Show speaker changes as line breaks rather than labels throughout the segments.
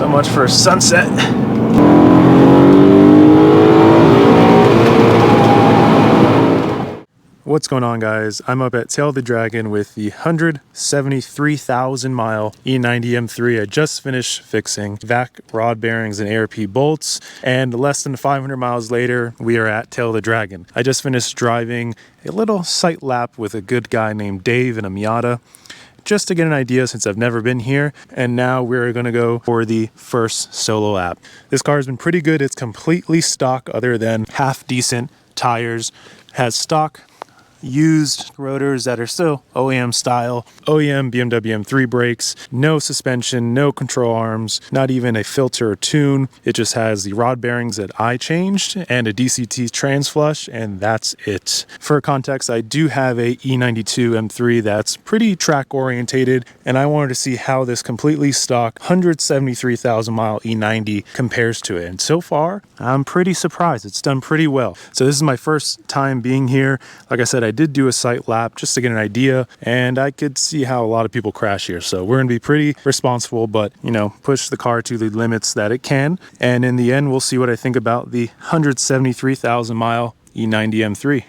So much for sunset. What's going on, guys? I'm up at Tail of the Dragon with the 173,000 mile E90 M3. I just finished fixing vac rod bearings and ARP bolts, and less than 500 miles later, we are at Tail of the Dragon. I just finished driving a little site lap with a good guy named Dave in a Miata, just to get an idea since I've never been here. And now we're gonna go for the first solo lap. This car has been pretty good. It's completely stock other than half decent tires. Has stock used rotors that are still OEM style, OEM BMW M3 brakes, no suspension, no control arms, not even a filter or tune. It just has the rod bearings that I changed and a DCT trans flush, and that's it. For context, I do have a E92 M3 that's pretty track orientated, and I wanted to see how this completely stock 173,000 mile E90 compares to it. And so far, I'm pretty surprised. It's done pretty well. So this is my first time being here. Like I said, I did do a site lap just to get an idea, and I could see how a lot of people crash here. So we're gonna be pretty responsible, but you know, push the car to the limits that it can. And in the end, we'll see what I think about the 173,000 mile E90 M3.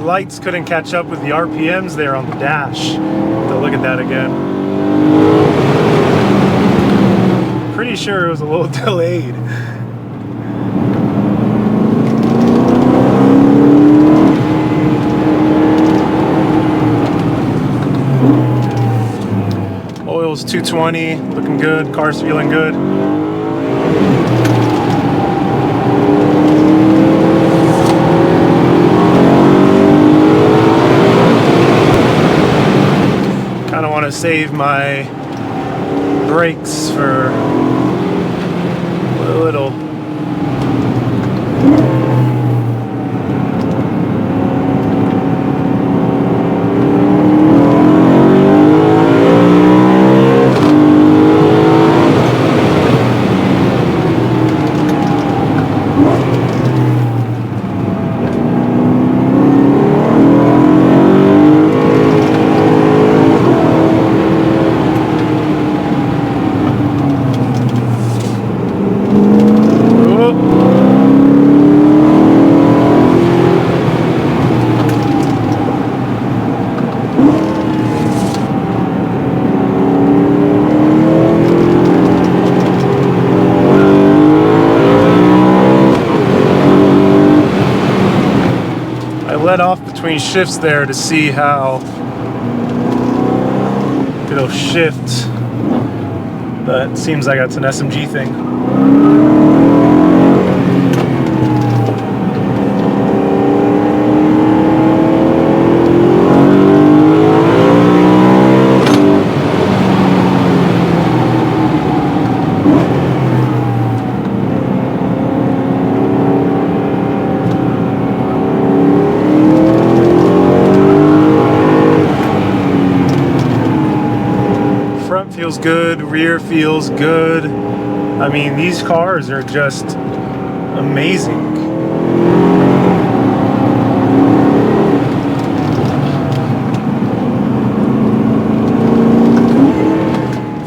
lights couldn't catch up with the RPMs there on the dash. So look at that again. Pretty sure it was a little delayed. Oil's 220, looking good, car's feeling good. Kind of want to save my brakes for a little. Let off between shifts there to see how it'll shift, but it seems like that's an SMG thing. Feels good, rear feels good. I mean, these cars are just amazing.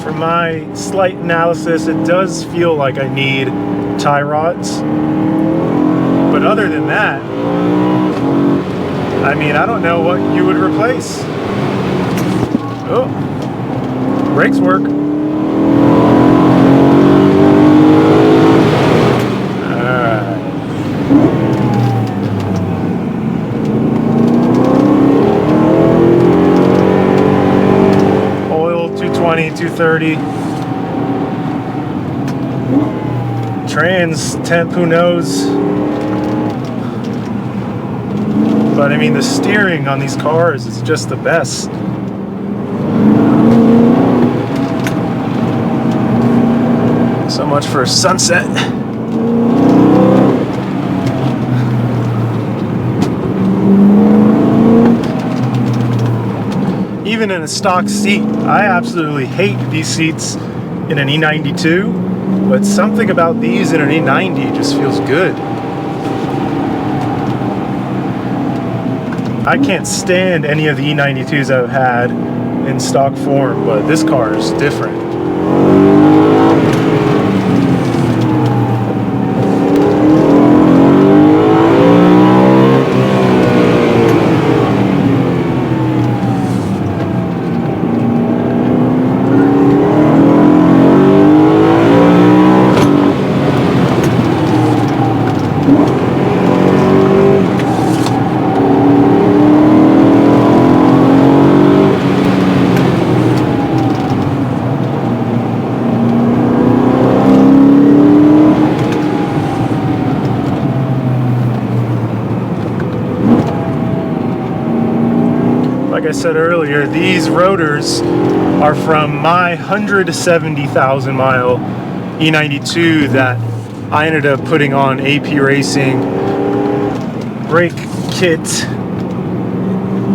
For my slight analysis, it does feel like I need tie rods. But other than that, I mean, I don't know what you would replace. Oh. Brakes work. Alright. Oil 220, 230. Trans temp, who knows? But I mean, the steering on these cars is just the best. So much for sunset. Even in a stock seat, I absolutely hate these seats in an E92, but something about these in an E90 just feels good. I can't stand any of the E92s I've had in stock form, but this car is different. Like I said earlier, these rotors are from my 170,000 mile E92 that I ended up putting on AP Racing brake kit,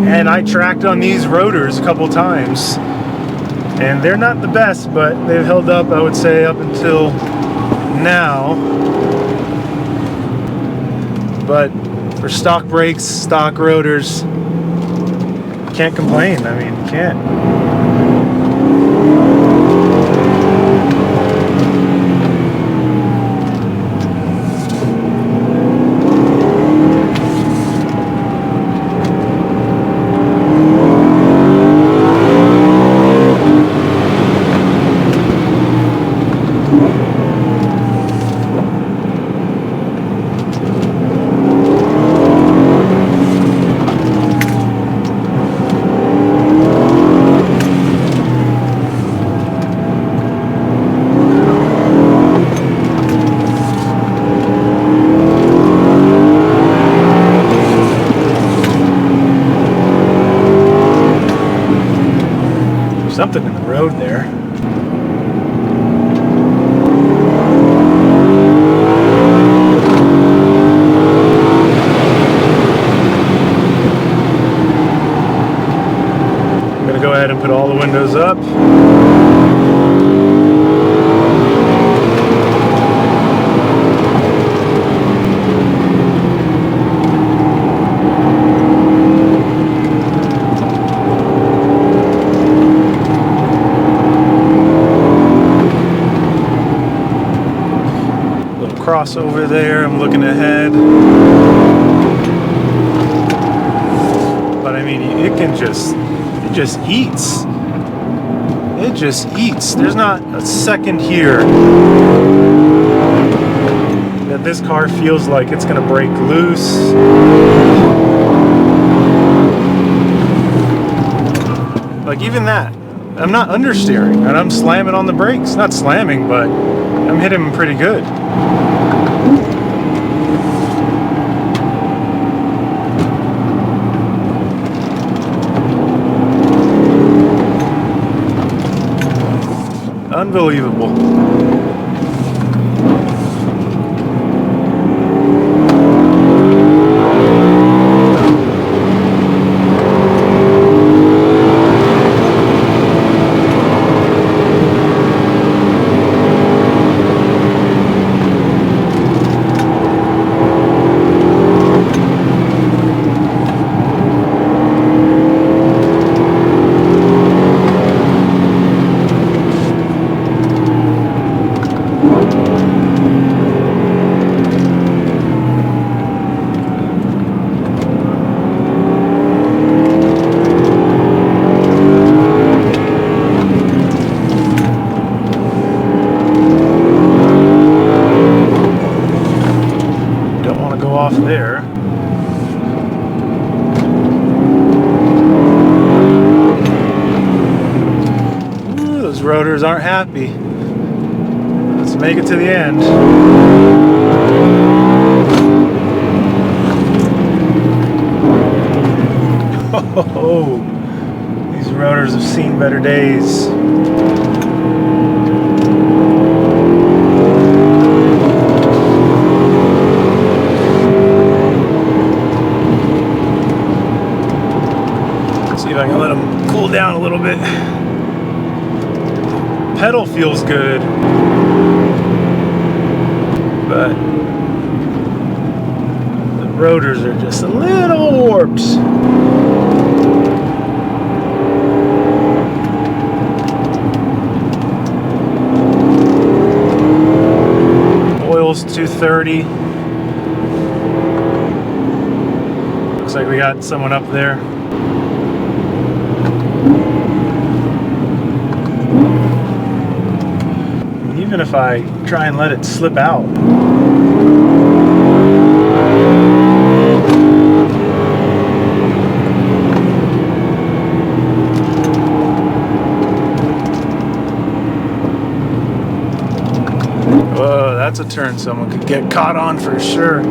and I tracked on these rotors a couple times, and they're not the best, but they've held up, I would say, up until now. But for stock brakes, stock rotors, can't complain. I mean, you can't. something in the road there. I'm gonna go ahead and put all the windows up. Crossover there, I'm looking ahead. But I mean, it just eats. It just eats. There's not a second here that this car feels like it's gonna break loose. Like even that, I'm not understeering and I'm slamming on the brakes. Not slamming, but I'm hitting them pretty good. Unbelievable. Off there. Ooh, those rotors aren't happy. Let's make it to the end. Oh, these rotors have seen better days. See if I can let them cool down a little bit. Pedal feels good, but the rotors are just a little warped. Oil's 230. Looks like we got someone up there. Even if I try and let it slip out. Whoa, that's a turn someone could get caught on for sure.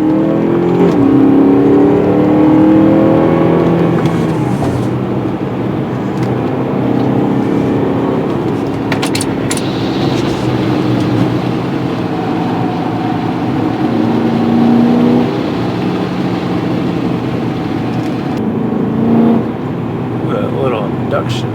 Induction.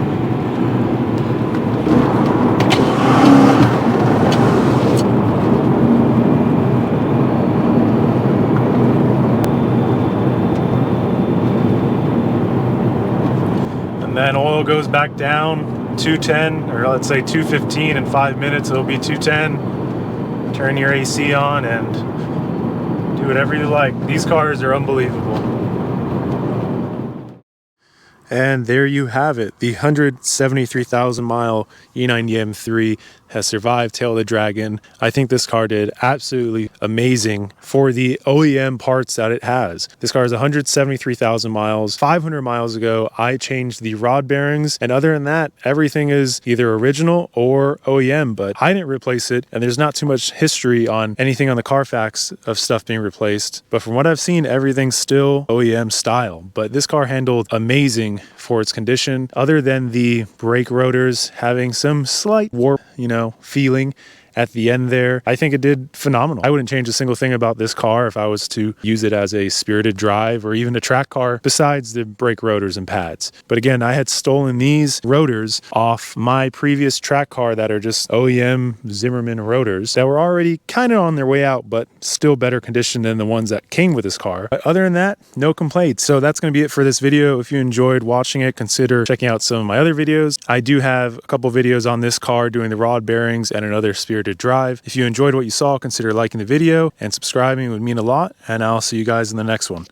And then oil goes back down 210, or let's say 215 in 5 minutes. It'll be 210. Turn your AC on and do whatever you like. These cars are unbelievable. And there you have it, the 173,000 mile E90 M3 has survived Tail of the Dragon. I think this car did absolutely amazing for the OEM parts that it has. This car has 173,000 miles. 500 miles ago, I changed the rod bearings, and other than that, everything is either original or OEM, but I didn't replace it, and there's not too much history on anything on the Carfax of stuff being replaced. But from what I've seen, everything's still OEM style. But this car handled amazing for its condition, other than the brake rotors having some slight warp, feeling at the end there. I think it did phenomenal. I wouldn't change a single thing about this car if I was to use it as a spirited drive or even a track car besides the brake rotors and pads. But again, I had stolen these rotors off my previous track car that are just OEM Zimmerman rotors that were already kind of on their way out, but still better condition than the ones that came with this car. But other than that, no complaints. So that's going to be it for this video. If you enjoyed watching it, consider checking out some of my other videos. I do have a couple videos on this car doing the rod bearings and another spirited drive. If you enjoyed what you saw, consider liking the video and subscribing. It would mean a lot, and I'll see you guys in the next one.